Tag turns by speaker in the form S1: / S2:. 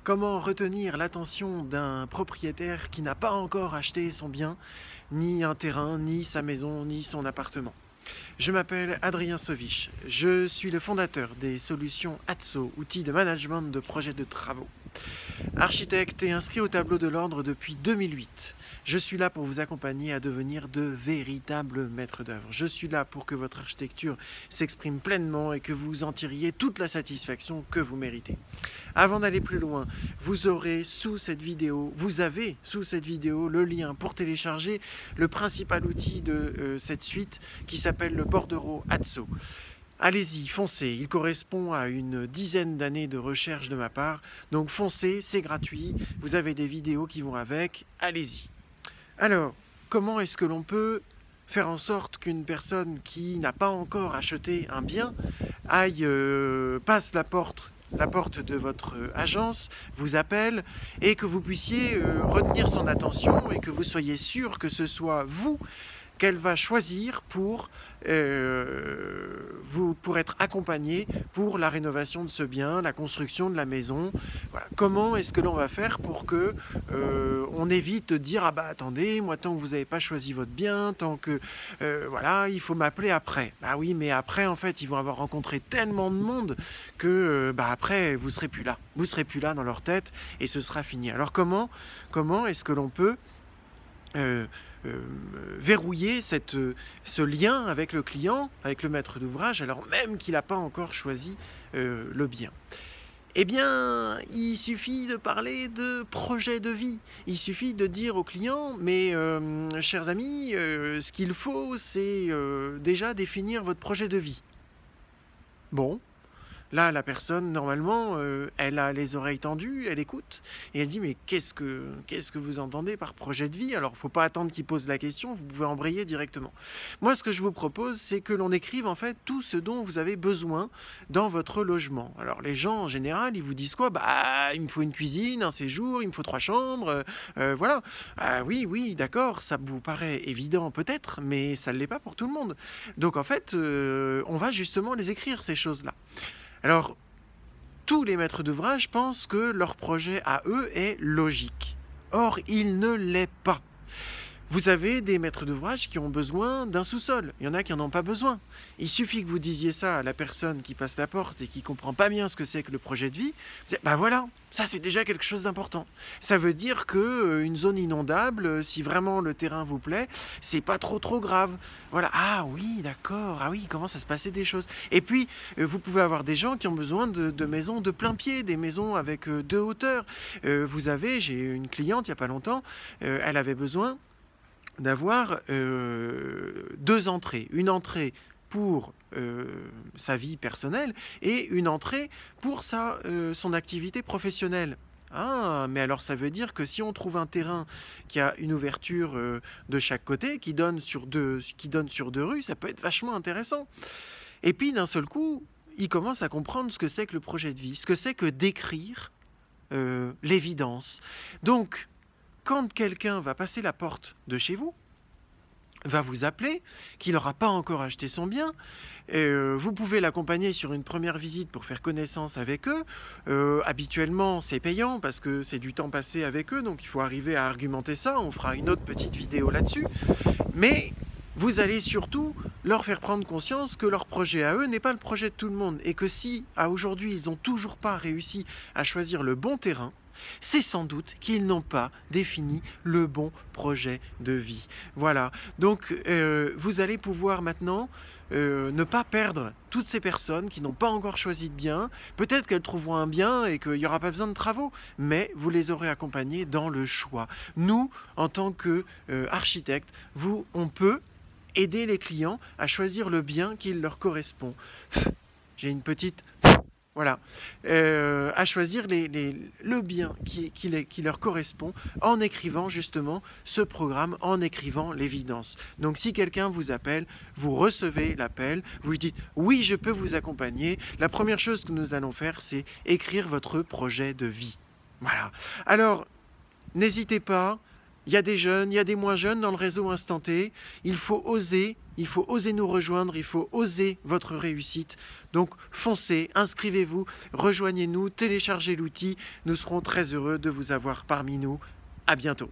S1: Comment retenir l'attention d'un propriétaire qui n'a pas encore acheté son bien, ni un terrain, ni sa maison, ni son appartement? Je m'appelle Adrien Sovich, je suis le fondateur des solutions ATSO, outils de management de projets de travaux. Architecte et inscrit au tableau de l'ordre depuis 2008, je suis là pour vous accompagner à devenir de véritables maîtres d'œuvre. Je suis là pour que votre architecture s'exprime pleinement et que vous en tiriez toute la satisfaction que vous méritez. Avant d'aller plus loin, vous avez sous cette vidéo le lien pour télécharger le principal outil de cette suite qui s'appelle le bordereau ATSO. Allez-y, foncez, il correspond à une dizaine d'années de recherche de ma part, donc foncez, c'est gratuit, vous avez des vidéos qui vont avec, allez-y. Alors, comment est-ce que l'on peut faire en sorte qu'une personne qui n'a pas encore acheté un bien passe la porte de votre agence, vous appelle et que vous puissiez retenir son attention et que vous soyez sûr que ce soit vous qu'elle va choisir pour être accompagné pour la rénovation de ce bien, la construction de la maison. Voilà. Comment est-ce que l'on va faire pour que on évite de dire ah bah attendez, moi tant que vous n'avez pas choisi votre bien, tant que voilà, il faut m'appeler après. Bah oui, mais après en fait ils vont avoir rencontré tellement de monde que bah après vous serez plus là dans leur tête et ce sera fini. Alors comment est-ce que l'on peut verrouiller ce lien avec le client, avec le maître d'ouvrage, alors même qu'il n'a pas encore choisi le bien? Eh bien, il suffit de parler de projet de vie. Il suffit de dire au client, mais chers amis, ce qu'il faut, c'est déjà définir votre projet de vie. Bon. Là, la personne, normalement, elle a les oreilles tendues, elle écoute, et elle dit « Mais qu'est-ce que vous entendez par projet de vie ?» Alors, il ne faut pas attendre qu'il pose la question, vous pouvez embrayer directement. Moi, ce que je vous propose, c'est que l'on écrive, en fait, tout ce dont vous avez besoin dans votre logement. Alors, les gens, en général, ils vous disent quoi? Bah, il me faut une cuisine, un séjour, il me faut 3 chambres, voilà. Ah, oui, d'accord, ça vous paraît évident peut-être, mais ça ne l'est pas pour tout le monde. Donc, en fait, on va justement les écrire, ces choses-là. Alors, tous les maîtres d'ouvrage pensent que leur projet à eux est logique. Or, il ne l'est pas. Vous avez des maîtres d'ouvrage qui ont besoin d'un sous-sol. Il y en a qui n'en ont pas besoin. Il suffit que vous disiez ça à la personne qui passe la porte et qui ne comprend pas bien ce que c'est que le projet de vie. Ben voilà, ça c'est déjà quelque chose d'important. Ça veut dire qu'une zone inondable, si vraiment le terrain vous plaît, c'est pas trop grave. Voilà, ah oui, d'accord, ah oui, il commence à se passer des choses. Et puis, vous pouvez avoir des gens qui ont besoin de maisons de plein pied, des maisons avec 2 hauteurs. J'ai une cliente il n'y a pas longtemps, elle avait besoin d'avoir 2 entrées. Une entrée pour sa vie personnelle et une entrée pour son activité professionnelle. Ah, mais alors ça veut dire que si on trouve un terrain qui a une ouverture de chaque côté, qui donne sur 2 rues, ça peut être vachement intéressant. Et puis d'un seul coup, il commence à comprendre ce que c'est que le projet de vie, ce que c'est que d'écrire l'évidence. Donc, quand quelqu'un va passer la porte de chez vous, va vous appeler, qu'il n'aura pas encore acheté son bien, vous pouvez l'accompagner sur une première visite pour faire connaissance avec eux. Habituellement, c'est payant parce que c'est du temps passé avec eux, donc il faut arriver à argumenter ça. On fera une autre petite vidéo là-dessus. Mais vous allez surtout leur faire prendre conscience que leur projet à eux n'est pas le projet de tout le monde et que si, à aujourd'hui, ils n'ont toujours pas réussi à choisir le bon terrain, c'est sans doute qu'ils n'ont pas défini le bon projet de vie. Voilà, donc vous allez pouvoir maintenant ne pas perdre toutes ces personnes qui n'ont pas encore choisi de bien. Peut-être qu'elles trouveront un bien et qu'il n'y aura pas besoin de travaux, mais vous les aurez accompagnées dans le choix. Nous, en tant qu'architectes, on peut aider les clients à choisir le bien qui leur correspond. J'ai une petite... Voilà, à choisir le bien qui leur correspond en écrivant justement ce programme, en écrivant l'évidence. Donc si quelqu'un vous appelle, vous recevez l'appel, vous lui dites « Oui, je peux vous accompagner ». La première chose que nous allons faire, c'est écrire votre projet de vie. Voilà. Alors, n'hésitez pas, il y a des jeunes, il y a des moins jeunes dans le réseau Instant T, il faut oser, il faut oser nous rejoindre, il faut oser votre réussite. Donc foncez, inscrivez-vous, rejoignez-nous, téléchargez l'outil. Nous serons très heureux de vous avoir parmi nous. À bientôt.